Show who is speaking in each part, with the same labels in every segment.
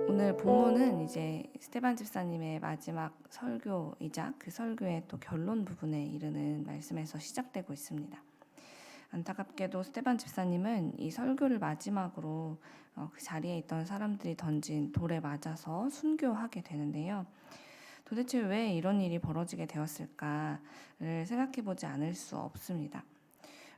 Speaker 1: 오늘 본문은 이제 스테반 집사님의 마지막 설교이자 그 설교의 또 결론 부분에 이르는 말씀에서 시작되고 있습니다. 안타깝게도 스테반 집사님은 이 설교를 마지막으로 그 자리에 있던 사람들이 던진 돌에 맞아서 순교하게 되는데요. 도대체 왜 이런 일이 벌어지게 되었을까를 생각해보지 않을 수 없습니다.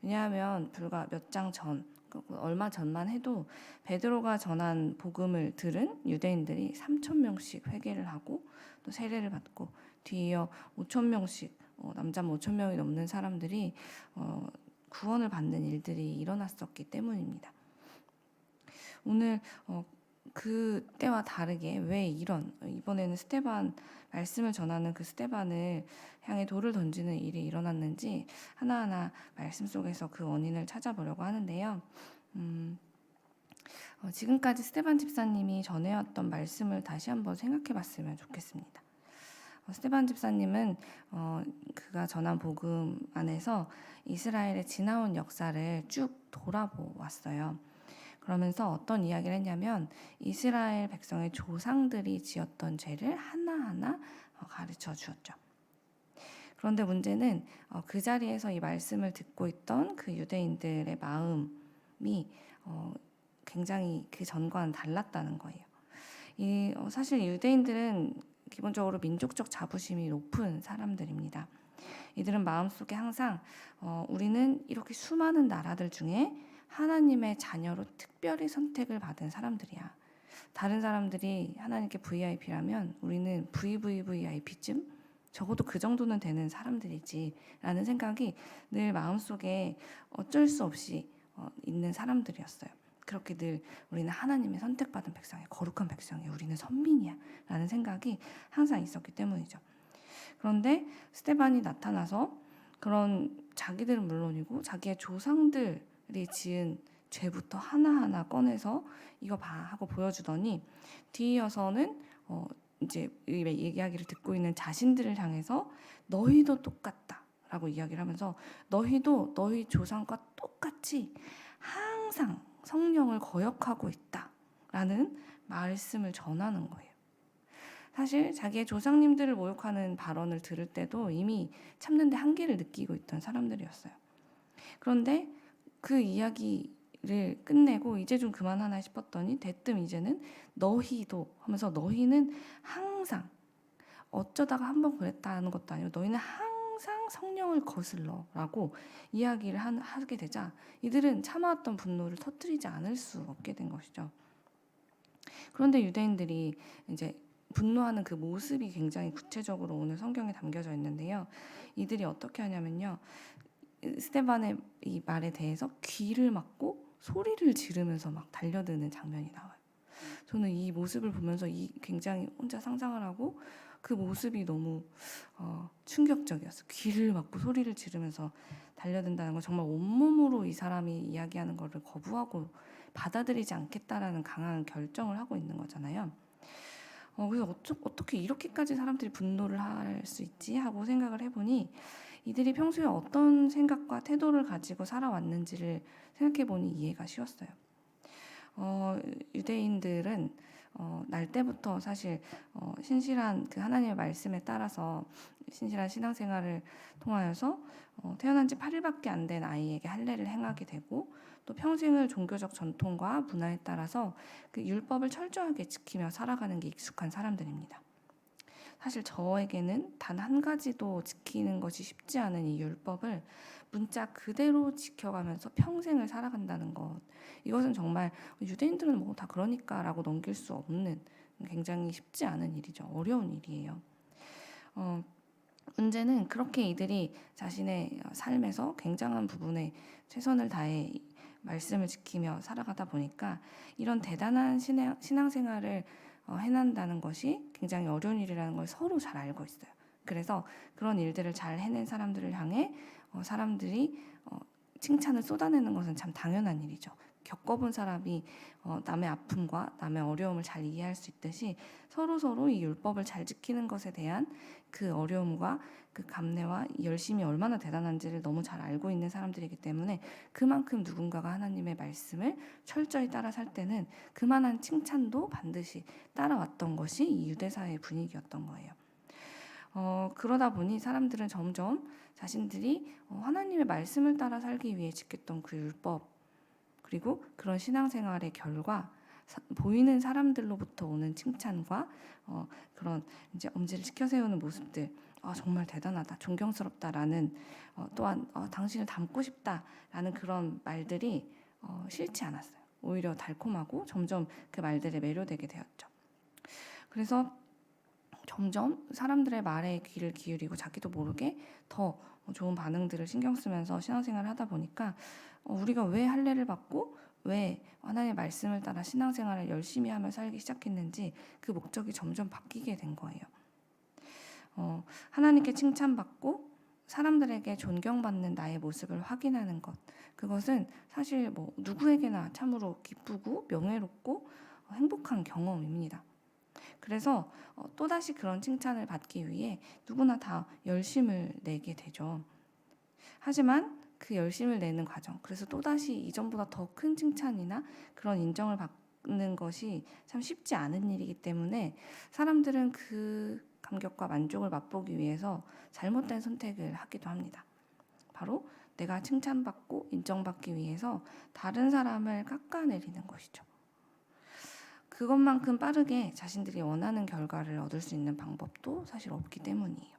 Speaker 1: 왜냐하면 불과 몇 장 전, 얼마 전만 해도 베드로가 전한 복음을 들은 유대인들이 3,000명씩 회개를 하고 또 세례를 받고 뒤이어 5,000명씩 남자 5,000명이 넘는 사람들이 구원을 받는 일들이 일어났었기 때문입니다. 오늘 그때와 다르게 왜 이번에는 스테반 말씀을 전하는 그 스테반을 향해 돌을 던지는 일이 일어났는지 하나하나 말씀 속에서 그 원인을 찾아보려고 하는데요. 지금까지 스테반 집사님이 전해왔던 말씀을 다시 한번 생각해봤으면 좋겠습니다. 스테반 집사님은 그가 전한 복음 안에서 이스라엘의 지나온 역사를 쭉 돌아보았어요. 그러면서 어떤 이야기를 했냐면 이스라엘 백성의 조상들이 지었던 죄를 하나하나 가르쳐 주었죠. 그런데 문제는 그 자리에서 이 말씀을 듣고 있던 그 유대인들의 마음이 굉장히 그 전과는 달랐다는 거예요. 사실 유대인들은 기본적으로 민족적 자부심이 높은 사람들입니다. 이들은 마음속에 항상 우리는 이렇게 수많은 나라들 중에 하나님의 자녀로 특별히 선택을 받은 사람들이야. 다른 사람들이 하나님께 VIP라면 우리는 VVVIP쯤? 적어도 그 정도는 되는 사람들이지 라는 생각이 늘 마음속에 어쩔 수 없이 있는 사람들이었어요. 그렇게 늘 우리는 하나님의 선택받은 백성이야. 거룩한 백성이야. 우리는 선민이야. 라는 생각이 항상 있었기 때문이죠. 그런데 스테반이 나타나서 그런 자기들은 물론이고 자기의 조상들이 지은 죄부터 하나하나 꺼내서 이거 봐 하고 보여주더니 뒤이어서는 이제 이 이야기를 듣고 있는 자신들을 향해서 너희도 똑같다 라고 이야기를 하면서 너희도 너희 조상과 똑같이 항상 성령을 거역하고 있다 라는 말씀을 전하는 거예요. 사실 자기의 조상님들을 모욕하는 발언을 들을 때도 이미 참는데 한계를 느끼고 있던 사람들이었어요. 그런데 그 이야기를 끝내고 이제 좀 그만하나 싶었더니 대뜸 이제는 너희도 하면서 너희는 항상 어쩌다가 한번 그랬다는 것도 아니고 너희는 항상 성령을 거슬러 라고 이야기를 하게 되자 이들은 참아왔던 분노를 터뜨리지 않을 수 없게 된 것이죠. 그런데 유대인들이 이제 분노하는 그 모습이 굉장히 구체적으로 오늘 성경에 담겨져 있는데요. 이들이 어떻게 하냐면요. 스테반의 이 말에 대해서 귀를 막고 소리를 지르면서 막 달려드는 장면이 나와요. 저는 이 모습을 보면서 굉장히 혼자 상상을 하고 그 모습이 너무 충격적이었어요. 귀를 막고 소리를 지르면서 달려든다는 건 정말 온몸으로 이 사람이 이야기하는 것을 거부하고 받아들이지 않겠다라는 강한 결정을 하고 있는 거잖아요. 그래서 어떻게 이렇게까지 사람들이 분노를 할 수 있지 하고 생각을 해보니 이들이 평소에 어떤 생각과 태도를 가지고 살아왔는지를 생각해보니 이해가 쉬웠어요. 유대인들은 날 때부터 사실 신실한 그 하나님의 말씀에 따라서 신실한 신앙생활을 통하여서 태어난 지 8일밖에 안 된 아이에게 할례를 행하게 되고 또 평생을 종교적 전통과 문화에 따라서 그 율법을 철저하게 지키며 살아가는 게 익숙한 사람들입니다. 사실 저에게는 단 한 가지도 지키는 것이 쉽지 않은 이 율법을 문자 그대로 지켜가면서 평생을 살아간다는 것, 이것은 정말 유대인들은 뭐 다 그러니까 라고 넘길 수 없는 굉장히 쉽지 않은 일이죠. 어려운 일이에요. 문제는 그렇게 이들이 자신의 삶에서 굉장한 부분에 최선을 다해 말씀을 지키며 살아가다 보니까 이런 대단한 신앙생활을 해낸다는 것이 굉장히 어려운 일이라는 걸 서로 잘 알고 있어요. 그래서 그런 일들을 잘 해낸 사람들을 향해 사람들이 칭찬을 쏟아내는 것은 참 당연한 일이죠. 겪어본 사람이 남의 아픔과 남의 어려움을 잘 이해할 수 있듯이 서로 이 율법을 잘 지키는 것에 대한 그 어려움과 그 감내와 열심이 얼마나 대단한지를 너무 잘 알고 있는 사람들이기 때문에 그만큼 누군가가 하나님의 말씀을 철저히 따라 살 때는 그만한 칭찬도 반드시 따라왔던 것이 이 유대사의 분위기였던 거예요. 그러다 보니 사람들은 점점 자신들이 하나님의 말씀을 따라 살기 위해 지켰던 그 율법 그리고 그런 신앙생활의 결과 보이는 사람들로부터 오는 칭찬과 그런 이제 엄지를 치켜 세우는 모습들 정말 대단하다, 존경스럽다라는 또한 당신을 닮고 싶다라는 그런 말들이 싫지 않았어요. 오히려 달콤하고 점점 그 말들에 매료되게 되었죠. 그래서 점점 사람들의 말에 귀를 기울이고 자기도 모르게 더 좋은 반응들을 신경 쓰면서 신앙생활을 하다 보니까 우리가 왜 할례를 받고 왜 하나님의 말씀을 따라 신앙생활을 열심히 하며 살기 시작했는지 그 목적이 점점 바뀌게 된 거예요. 하나님께 칭찬받고 사람들에게 존경받는 나의 모습을 확인하는 것, 그것은 사실 누구에게나 참으로 기쁘고 명예롭고 행복한 경험입니다. 그래서 또다시 그런 칭찬을 받기 위해 누구나 다 열심을 내게 되죠. 하지만 그 열심을 내는 과정, 그래서 또다시 이전보다 더 큰 칭찬이나 그런 인정을 받는 것이 참 쉽지 않은 일이기 때문에 사람들은 그 감격과 만족을 맛보기 위해서 잘못된 선택을 하기도 합니다. 바로 내가 칭찬받고 인정받기 위해서 다른 사람을 깎아내리는 것이죠. 그것만큼 빠르게 자신들이 원하는 결과를 얻을 수 있는 방법도 사실 없기 때문이에요.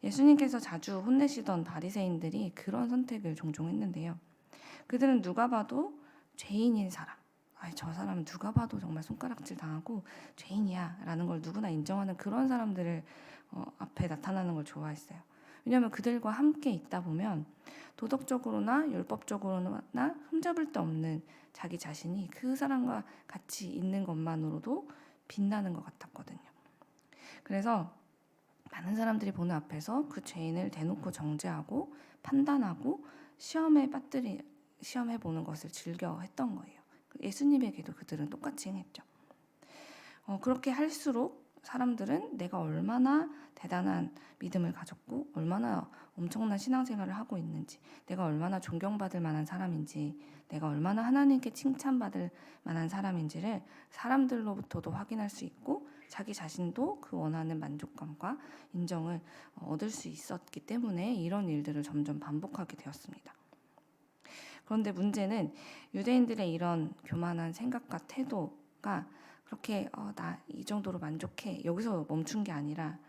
Speaker 1: 예수님께서 자주 혼내시던 바리새인들이 그런 선택을 종종 했는데요. 그들은 누가 봐도 죄인인 사람, 저 사람은 누가 봐도 정말 손가락질 당하고 죄인이야 라는 걸 누구나 인정하는 그런 사람들을 앞에 나타나는 걸 좋아했어요. 왜냐하면 그들과 함께 있다 보면 도덕적으로나 율법적으로나 흠잡을 데 없는 자기 자신이 그 사람과 같이 있는 것만으로도 빛나는 것 같았거든요. 그래서 많은 사람들이 보는 앞에서 그 죄인을 대놓고 정죄하고 판단하고 시험해보는 것을 즐겨 했던 거예요. 예수님에게도 그들은 똑같이 행했죠. 그렇게 할수록 사람들은 내가 얼마나 대단한 믿음을 가졌고 얼마나 엄청난 신앙생활을 하고 있는지, 내가 얼마나 존경받을 만한 사람인지, 내가 얼마나 하나님께 칭찬받을 만한 사람인지를 사람들로부터도 확인할 수 있고 자기 자신도 그 원하는 만족감과 인정을 얻을 수 있었기 때문에 이런 일들을 점점 반복하게 되었습니다. 그런데 문제는 유대인들의 이런 교만한 생각과 태도가 그렇게 나 이 정도로 만족해 여기서 멈춘 게 아니라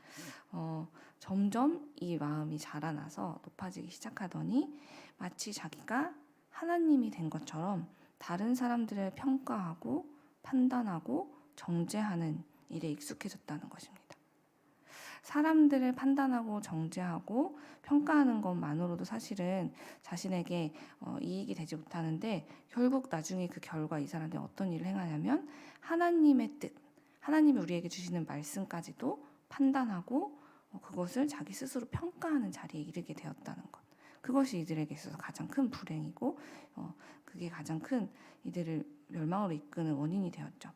Speaker 1: 점점 이 마음이 자라나서 높아지기 시작하더니 마치 자기가 하나님이 된 것처럼 다른 사람들을 평가하고 판단하고 정죄하는 일에 익숙해졌다는 것입니다. 사람들을 판단하고 정죄하고 평가하는 것만으로도 사실은 자신에게 이익이 되지 못하는데 결국 나중에 그 결과 이 사람들이 어떤 일을 행하냐면 하나님의 뜻, 하나님이 우리에게 주시는 말씀까지도 판단하고 그것을 자기 스스로 평가하는 자리에 이르게 되었다는 것. 그것이 이들에게 있어서 가장 큰 불행이고 그게 가장 큰 이들을 멸망으로 이끄는 원인이 되었죠.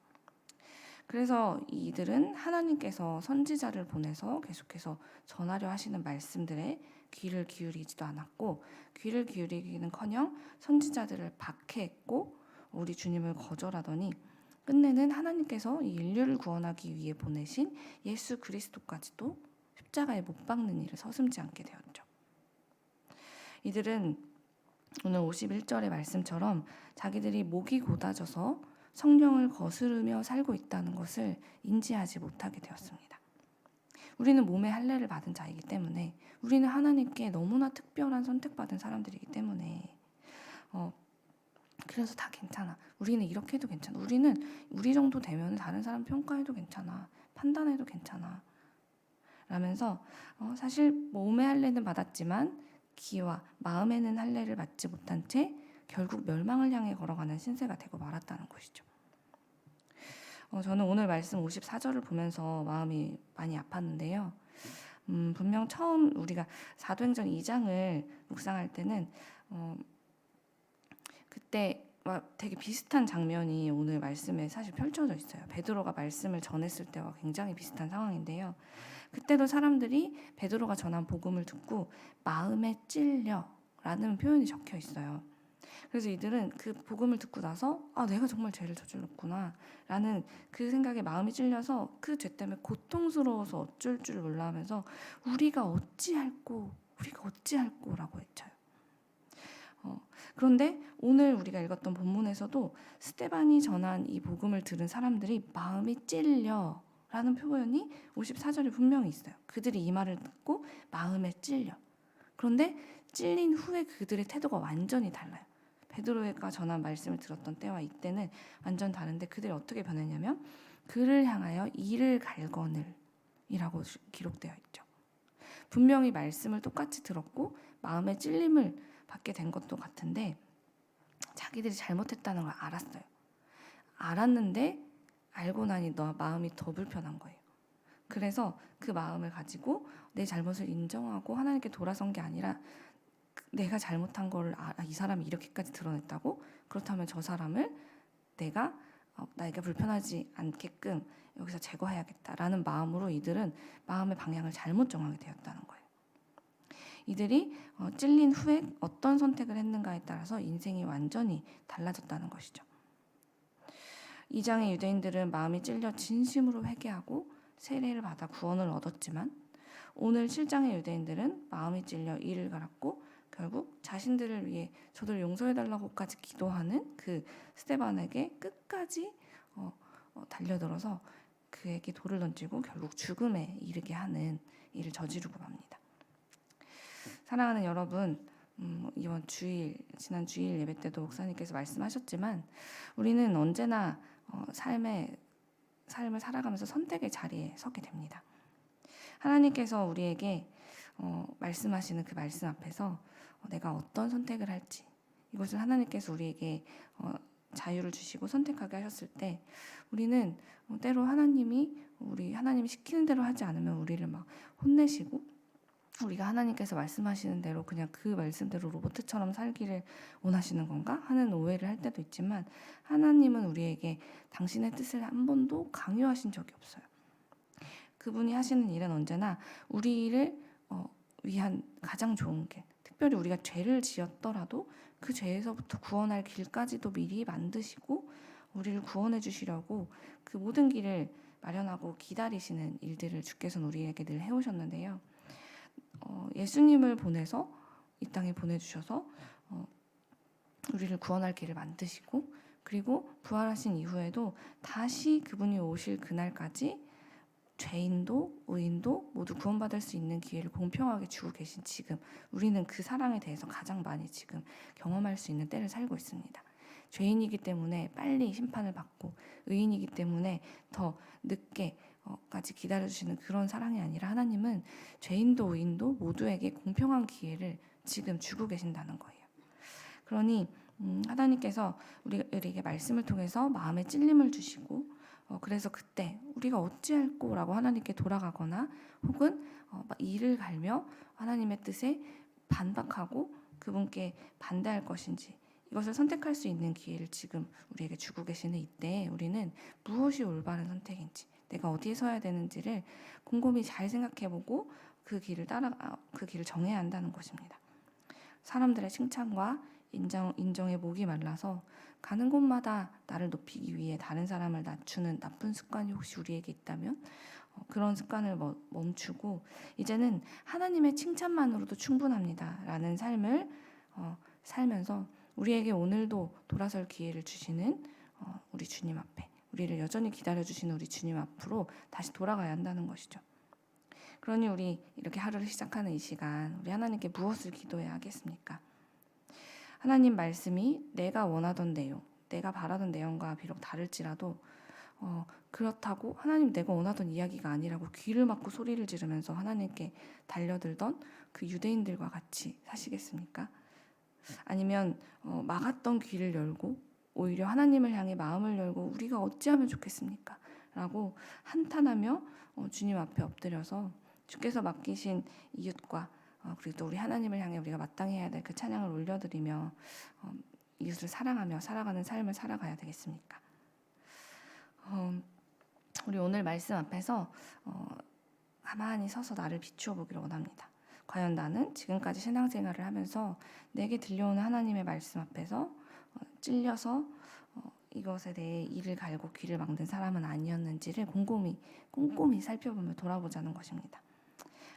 Speaker 1: 그래서 이들은 하나님께서 선지자를 보내서 계속해서 전하려 하시는 말씀들에 귀를 기울이지도 않았고 귀를 기울이기는커녕 선지자들을 박해했고 우리 주님을 거절하더니 끝내는 하나님께서 이 인류를 구원하기 위해 보내신 예수 그리스도까지도 십자가에 못 박는 일을 서슴지 않게 되었죠. 이들은 오늘 51절의 말씀처럼 자기들이 목이 곧아져서 성령을 거스르며 살고 있다는 것을 인지하지 못하게 되었습니다. 우리는 몸의 할례를 받은 자이기 때문에 우리는 하나님께 너무나 특별한 선택받은 사람들이기 때문에 그래서 다 괜찮아. 우리는 이렇게 해도 괜찮아. 우리는 우리 정도 되면 다른 사람 평가해도 괜찮아. 판단해도 괜찮아. 라면서 사실 몸의 할례는 받았지만 기와 마음에는 할례를 받지 못한 채 결국 멸망을 향해 걸어가는 신세가 되고 말았다는 것이죠. 저는 오늘 말씀 54절을 보면서 마음이 많이 아팠는데요. 분명 처음 우리가 사도행전 2장을 묵상할 때는 그때 되게 비슷한 장면이 오늘 말씀에 사실 펼쳐져 있어요. 베드로가 말씀을 전했을 때와 굉장히 비슷한 상황인데요. 그때도 사람들이 베드로가 전한 복음을 듣고 마음에 찔려라는 표현이 적혀 있어요. 그래서 이들은 그 복음을 듣고 나서 내가 정말 죄를 저질렀구나 라는 그 생각에 마음이 찔려서 그 죄 때문에 고통스러워서 어쩔 줄 몰라 하면서 우리가 어찌할꼬 라고 외쳐요. 그런데 오늘 우리가 읽었던 본문에서도 스데반이 전한 이 복음을 들은 사람들이 마음이 찔려 라는 표현이 54절에 분명히 있어요. 그들이 이 말을 듣고 마음에 찔려. 그런데 찔린 후에 그들의 태도가 완전히 달라요. 베드로가 전한 말씀을 들었던 때와 이때는 완전 다른데 그들이 어떻게 변했냐면 그를 향하여 이를 갈거늘 이라고 기록되어 있죠. 분명히 말씀을 똑같이 들었고 마음의 찔림을 받게 된 것도 같은데 자기들이 잘못했다는 걸 알았어요. 알았는데 알고 나니 마음이 더 불편한 거예요. 그래서 그 마음을 가지고 내 잘못을 인정하고 하나님께 돌아선 게 아니라 내가 잘못한 걸 이 사람이 이렇게까지 드러냈다고? 그렇다면 저 사람을 내가 나에게 불편하지 않게끔 여기서 제거해야겠다라는 마음으로 이들은 마음의 방향을 잘못 정하게 되었다는 거예요. 이들이 찔린 후에 어떤 선택을 했는가에 따라서 인생이 완전히 달라졌다는 것이죠. 2장의 유대인들은 마음이 찔려 진심으로 회개하고 세례를 받아 구원을 얻었지만 오늘 7장의 유대인들은 마음이 찔려 이를 갈았고 결국 자신들을 위해 저들 용서해달라고까지 기도하는 그 스데반에게 끝까지 달려들어서 그에게 돌을 던지고 결국 죽음에 이르게 하는 일을 저지르고 맙니다. 사랑하는 여러분, 지난 주일 예배 때도 목사님께서 말씀하셨지만 우리는 언제나 삶을 살아가면서 선택의 자리에 서게 됩니다. 하나님께서 우리에게 말씀하시는 그 말씀 앞에서 내가 어떤 선택을 할지 이것을 하나님께서 우리에게 자유를 주시고 선택하게 하셨을 때 우리는 때로 하나님이 시키는 대로 하지 않으면 우리를 막 혼내시고 우리가 하나님께서 말씀하시는 대로 그냥 그 말씀대로 로봇처럼 살기를 원하시는 건가 하는 오해를 할 때도 있지만 하나님은 우리에게 당신의 뜻을 한 번도 강요하신 적이 없어요. 그분이 하시는 일은 언제나 우리를 위한 가장 좋은 길, 특별히 우리가 죄를 지었더라도 그 죄에서부터 구원할 길까지도 미리 만드시고 우리를 구원해 주시려고 그 모든 길을 마련하고 기다리시는 일들을 주께서는 우리에게 늘 해오셨는데요. 예수님을 보내서 이 땅에 보내주셔서 우리를 구원할 길을 만드시고 그리고 부활하신 이후에도 다시 그분이 오실 그날까지 죄인도 의인도 모두 구원받을 수 있는 기회를 공평하게 주고 계신 지금 우리는 그 사랑에 대해서 가장 많이 지금 경험할 수 있는 때를 살고 있습니다. 죄인이기 때문에 빨리 심판을 받고 의인이기 때문에 더 늦게까지 기다려주시는 그런 사랑이 아니라 하나님은 죄인도 의인도 모두에게 공평한 기회를 지금 주고 계신다는 거예요. 그러니 하나님께서 우리에게 말씀을 통해서 마음의 찔림을 주시고 그래서 그때 우리가 어찌할꼬라고 하나님께 돌아가거나 혹은 이를 갈며 하나님의 뜻에 반박하고 그분께 반대할 것인지 이것을 선택할 수 있는 기회를 지금 우리에게 주고 계시는 이때 우리는 무엇이 올바른 선택인지 내가 어디에 서야 되는지를 곰곰이 잘 생각해보고 그 길을 정해야 한다는 것입니다. 사람들의 칭찬과 인정에 목이 말라서 가는 곳마다 나를 높이기 위해 다른 사람을 낮추는 나쁜 습관이 혹시 우리에게 있다면 그런 습관을 멈추고 이제는 하나님의 칭찬만으로도 충분합니다 라는 삶을 살면서 우리에게 오늘도 돌아설 기회를 주시는 우리 주님 앞에 우리를 여전히 기다려주시는 우리 주님 앞으로 다시 돌아가야 한다는 것이죠. 그러니 우리 이렇게 하루를 시작하는 이 시간 우리 하나님께 무엇을 기도해야 하겠습니까? 하나님 말씀이 내가 원하던 내용, 내가 바라던 내용과 비록 다를지라도 그렇다고 하나님 내가 원하던 이야기가 아니라고 귀를 막고 소리를 지르면서 하나님께 달려들던 그 유대인들과 같이 사시겠습니까? 아니면 막았던 귀를 열고 오히려 하나님을 향해 마음을 열고 우리가 어찌하면 좋겠습니까? 라고 한탄하며 주님 앞에 엎드려서 주께서 맡기신 이웃과 그리고 또 우리 하나님을 향해 우리가 마땅히 해야 될 그 찬양을 올려드리며 이웃을 사랑하며 살아가는 삶을 살아가야 되겠습니까? 우리 오늘 말씀 앞에서 가만히 서서 나를 비추어 보기를 원합니다. 과연 나는 지금까지 신앙생활을 하면서 내게 들려오는 하나님의 말씀 앞에서 찔려서 이것에 대해 이를 갈고 귀를 막는 사람은 아니었는지를 꼼꼼히 살펴보며 돌아보자는 것입니다.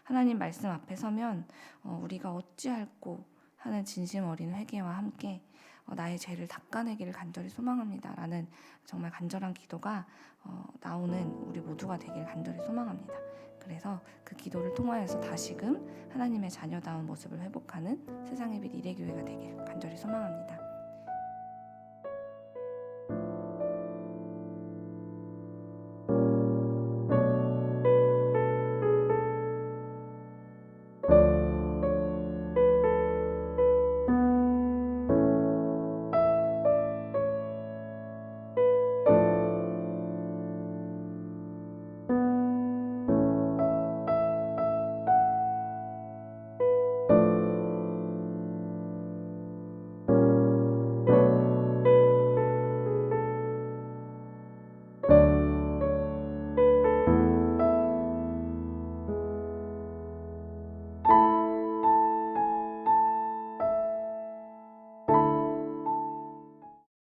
Speaker 1: 하나님 말씀 앞에 서면 우리가 어찌할꼬 하는 진심 어린 회개와 함께 나의 죄를 닦아내기를 간절히 소망합니다 라는 정말 간절한 기도가 나오는 우리 모두가 되길 간절히 소망합니다. 그래서 그 기도를 통하여서 다시금 하나님의 자녀다운 모습을 회복하는 세상의 빛 이레교회가 되길 간절히 소망합니다.